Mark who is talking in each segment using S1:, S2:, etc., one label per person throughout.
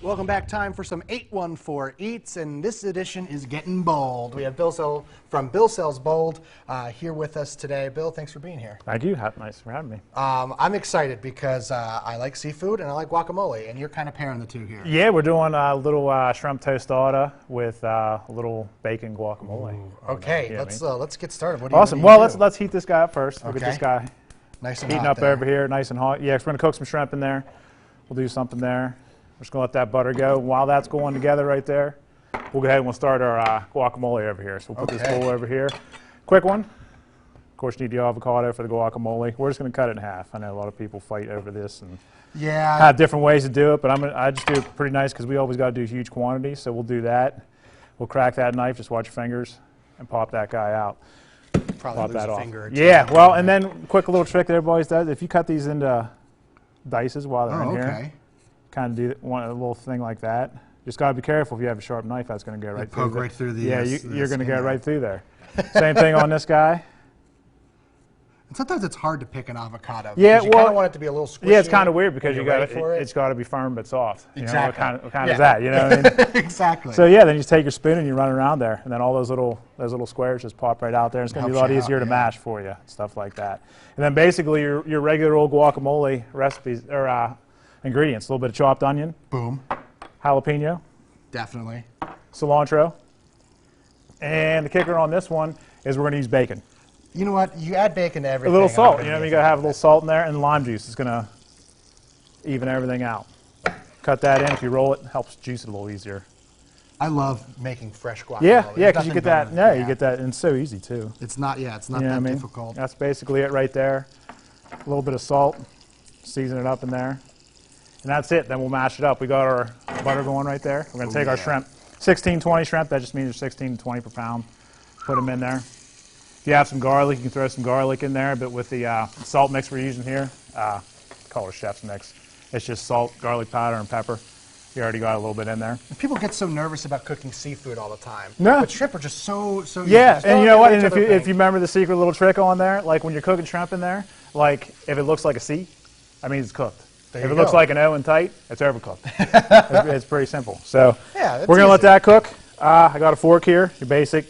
S1: Welcome back. Time for some 814 Eats, and this edition is getting bold. We have Bill Sell from Bill Sells Bold here with us today. Bill, thanks for being here.
S2: Thank you. Nice for having me.
S1: I'm excited because I like seafood and I like guacamole, and you're kind of pairing the two here.
S2: Yeah, we're doing a little shrimp tostada with a little bacon guacamole.
S1: Ooh, okay, let's get started.
S2: Awesome. Well, let's heat this guy up first. We'll get this guy
S1: nice and
S2: heating
S1: hot
S2: up over here, nice and hot. Yeah, 'cause we're gonna cook some shrimp in there. We'll do something there. We're just gonna let that butter go. While that's going together right there, we'll go ahead and we'll start our guacamole over here. So we'll put this bowl over here. Quick one. Of course, you need the avocado for the guacamole. We're just gonna cut it in half. I know a lot of people fight over this and have different ways to do it, but I just do it pretty nice because we always got to do huge quantities. So we'll do that. We'll crack that knife. Just watch your fingers and pop that guy out.
S1: Probably lose a finger or two.
S2: Yeah. Well, and then quick little trick that everybody does: if you cut these into dices while they're in here. Kind of do a little thing like that. Just got to be careful if you have a sharp knife, that's going to go right through.
S1: Poke right through the.
S2: Yeah, you're going to go right through there. Same thing on this guy.
S1: And sometimes it's hard to pick an avocado.
S2: Yeah,
S1: you kind of want it to be a little squishy.
S2: Yeah, it's kind of weird because it's got to be firm but soft.
S1: Exactly.
S2: You know, what kind is that? You know what I mean?
S1: Exactly.
S2: So yeah, then you take your spoon and you run around there, and then all those little squares just pop right out there. And it's going to be a lot easier to mash for you, stuff like that. And then basically your regular old guacamole recipes or ingredients: a little bit of chopped onion,
S1: boom,
S2: jalapeno,
S1: definitely,
S2: cilantro, and the kicker on this one is we're going to use bacon.
S1: You know what? You add bacon to everything.
S2: A little salt. You got to have a little salt in there, and lime juice is going to even everything out. Cut that in. If you roll it, it helps juice it a little easier.
S1: I love making fresh guacamole.
S2: Yeah, because you get that. Yeah, you get that, and it's so easy too.
S1: It's not that difficult.
S2: That's basically it right there. A little bit of salt, season it up in there. And that's it. Then we'll mash it up. We got our butter going right there. We're going to take our shrimp, 16-20 shrimp. That just means they're 16 to 20 per pound. Put them in there. If you have some garlic, you can throw some garlic in there. But with the salt mix we're using here, call it a chef's mix. It's just salt, garlic powder, and pepper. You already got a little bit in there.
S1: People get so nervous about cooking seafood all the time.
S2: No.
S1: But shrimp are just so easy.
S2: Yeah, and you know what? And if you remember the secret little trick on there, like when you're cooking shrimp in there, like if it looks like a C, I mean it's cooked. If it looks like an O and tight, it's overcooked. It's pretty simple. So we're going to let that cook. I got a fork here, your basic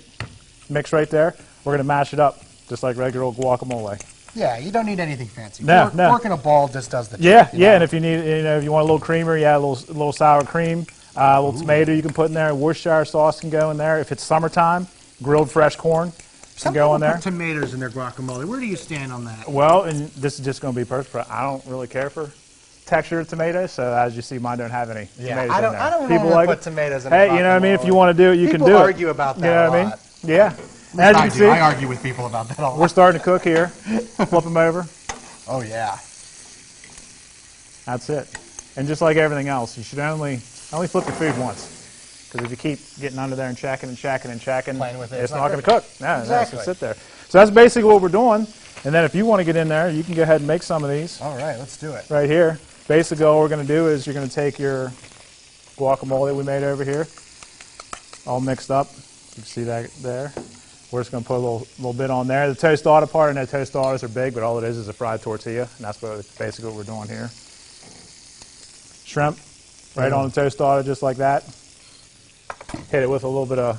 S2: mix right there. We're going to mash it up just like regular old guacamole.
S1: Yeah, you don't need anything fancy.
S2: No.
S1: Fork in a bowl just does the
S2: trick.
S1: Yeah,
S2: and if you need, if you want a little creamer, a little sour cream, a little tomato you can put in there. Worcestershire sauce can go in there. If it's summertime, grilled fresh corn can go in there.
S1: Put tomatoes in their guacamole. Where do you stand on that?
S2: Well, and this is just going to be perfect. But I don't really care for texture of tomatoes, so as you see, mine don't have any tomatoes in there.
S1: I don't want to put tomatoes in.
S2: Hey, you know what I mean? If you want to do it, you can do it.
S1: People argue about that.
S2: You know what I mean? Yeah.
S1: As you can see, I argue with people about that a lot.
S2: We're starting to cook here. Flip them over.
S1: Oh yeah.
S2: That's it. And just like everything else, you should only flip your food once, because if you keep getting under there and checking, it's not going to cook. No, it's going to sit there. So that's basically what we're doing. And then if you want to get in there, you can go ahead and make some of these.
S1: All right, let's do it.
S2: Right here. Basically, all we're going to do is you're going to take your guacamole that we made over here, all mixed up. You can see that there. We're just going to put a little bit on there. The tostada part, I know tostadas are big, but all it is a fried tortilla, and that's basically what we're doing here. Shrimp, right on the tostada, just like that. Hit it with a little bit of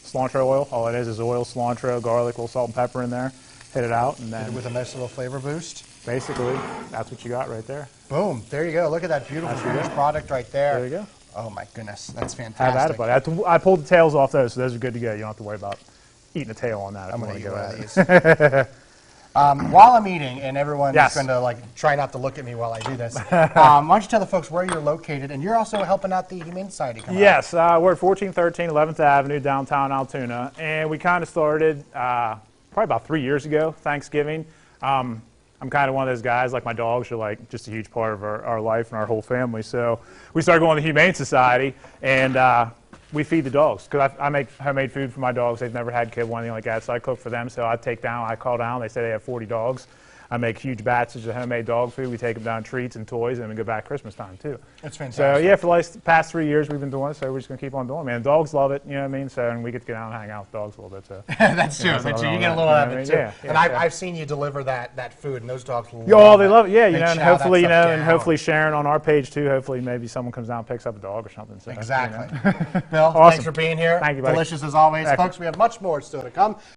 S2: cilantro oil. All it is oil, cilantro, garlic, a little salt and pepper in there. Hit it out, and then
S1: hit it with a nice little flavor boost.
S2: Basically, that's what you got right there.
S1: Boom! There you go. Look at that beautiful finished product right there.
S2: There you go.
S1: Oh my goodness, that's fantastic.
S2: Have at it, buddy. I pulled the tails off those, so those are good to go. You don't have to worry about eating a tail on that.
S1: I'm going to eat one of these. While I'm eating, and everyone is going to try not to look at me while I do this, why don't you tell the folks where you're located, and you're also helping out the Humane Society.
S2: Yes, we're at 1413 11th Avenue, downtown Altoona, and we kind of started probably about 3 years ago, Thanksgiving. I'm kind of one of those guys, like my dogs are like just a huge part of our life and our whole family. So we started going to the Humane Society, and we feed the dogs, because I make homemade food for my dogs. They've never had kibble or anything like that, so I cook for them. So I call down, they say they have 40 dogs. I make huge batches of homemade dog food. We take them down treats and toys, and we go back Christmas time too.
S1: That's fantastic.
S2: So yeah, for the past 3 years we've been doing it, so we're just gonna keep on doing it, man. Dogs love it, you know what I mean? So, and we get to get out and hang out with dogs a little bit. So
S1: that's true. That's true. You get a little of it too.
S2: Yeah,
S1: and I've seen you deliver that food, and those dogs love
S2: oh, they love it. Yeah, you
S1: they
S2: know, and hopefully, you know,
S1: down.
S2: and hopefully sharing on our page too. Hopefully, maybe someone comes down and picks up a dog or something. So,
S1: exactly.
S2: You know.
S1: Bill,
S2: Awesome.
S1: thanks for being here.
S2: Thank you, buddy.
S1: Delicious as always,
S2: Excellent.
S1: folks. We have much more still to come.